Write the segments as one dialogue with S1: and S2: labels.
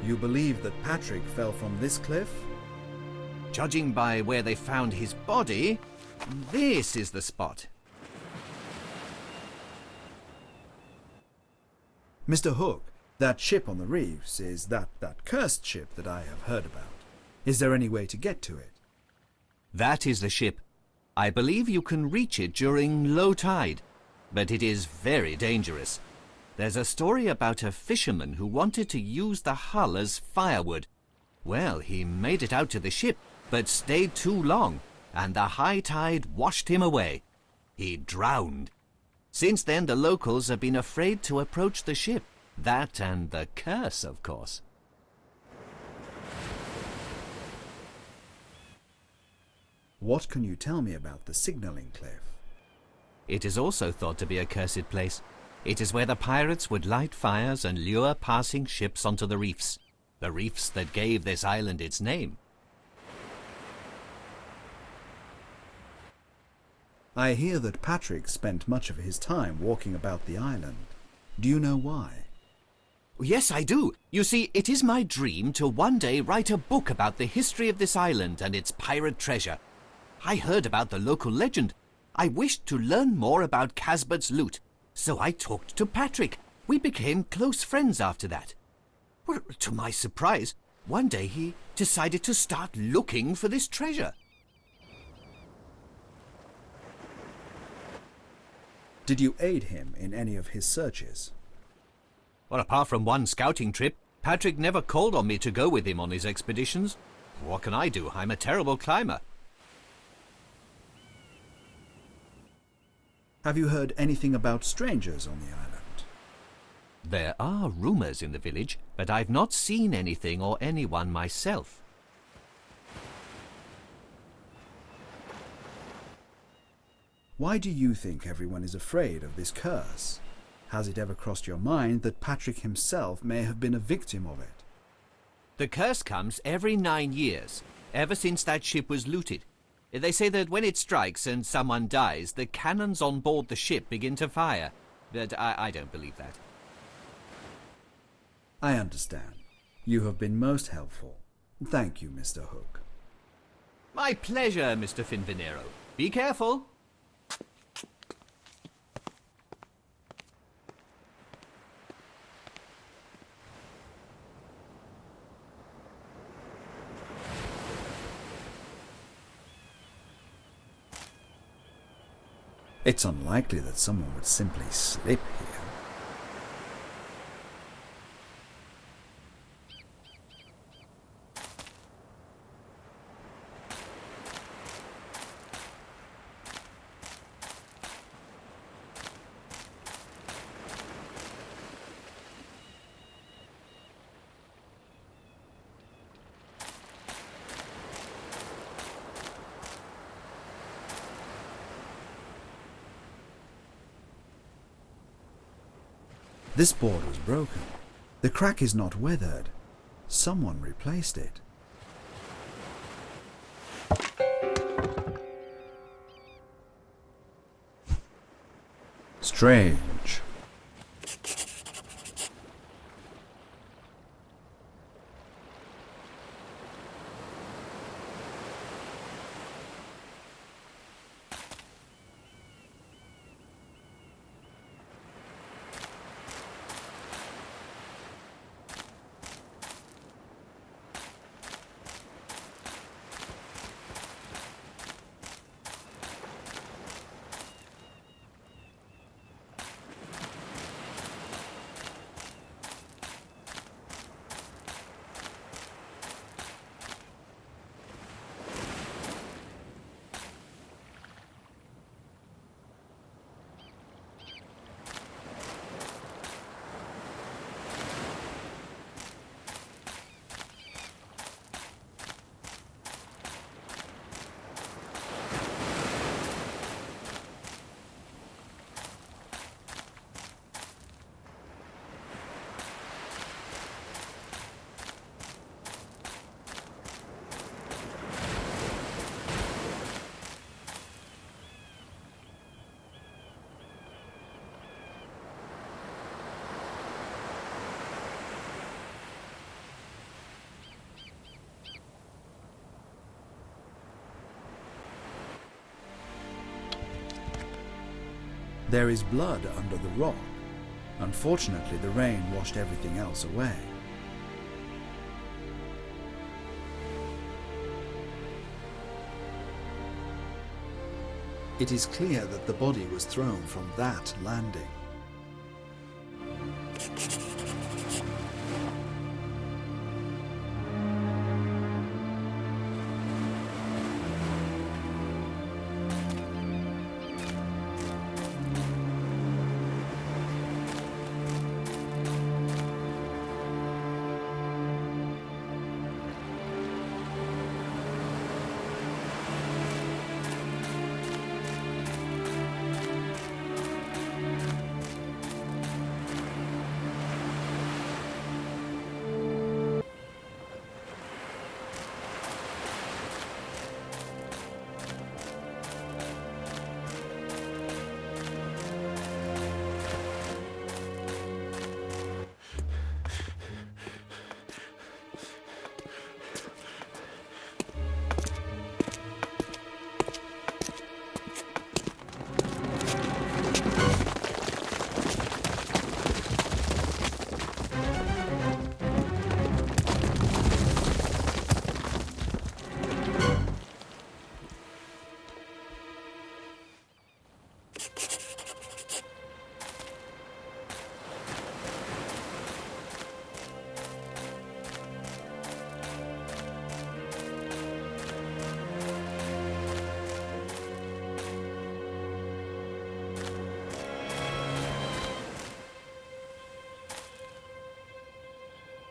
S1: You believe that Patrick fell from this cliff?
S2: Judging by where they found his body, this is the spot.
S1: Mr. Hook, that ship on the reefs is that cursed ship that I have heard about. Is there any way to get to it?
S2: That is the ship. I believe you can reach it during low tide, but it is very dangerous. There's a story about a fisherman who wanted to use the hull as firewood. Well, he made it out to the ship, but stayed too long, and the high tide washed him away. He drowned. Since then, the locals have been afraid to approach the ship. That and the curse, of course.
S1: What can you tell me about the signaling cliff?
S2: It is also thought to be a cursed place. It is where the pirates would light fires and lure passing ships onto the reefs that gave this island its name.
S1: I hear that Patrick spent much of his time walking about the island. Do you know why?
S2: Yes, I do. You see, it is my dream to one day write a book about the history of this island and its pirate treasure. I heard about the local legend. I wished to learn more about Casbot's loot, so I talked to Patrick. We became close friends after that. Well, to my surprise, one day he decided to start looking for this treasure.
S1: Did you aid him in any of his searches?
S2: Well, apart from one scouting trip, Patrick never called on me to go with him on his expeditions. What can I do? I'm a terrible climber.
S1: Have you heard anything about strangers on the island?
S2: There are rumors in the village, but I've not seen anything or anyone myself.
S1: Why do you think everyone is afraid of this curse? Has it ever crossed your mind that Patrick himself may have been a victim of it?
S2: The curse comes every 9 years, ever since that ship was looted. They say that when it strikes and someone dies, the cannons on board the ship begin to fire. But I don't believe that.
S1: I understand. You have been most helpful. Thank you, Mr. Hook.
S2: My pleasure, Mr. Finvenero. Be careful.
S1: It's unlikely that someone would simply slip here. This board was broken. The crack is not weathered. Someone replaced it. Strange. There is blood under the rock. Unfortunately, the rain washed everything else away. It is clear that the body was thrown from that landing.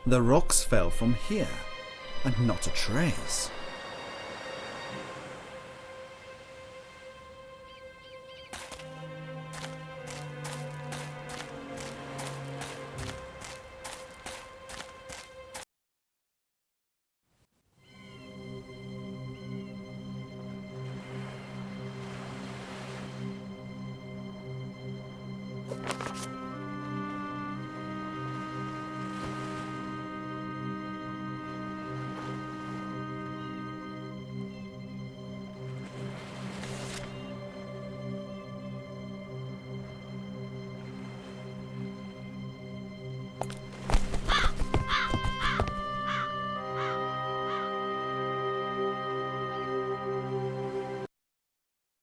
S1: The rocks fell from here, and not a trace.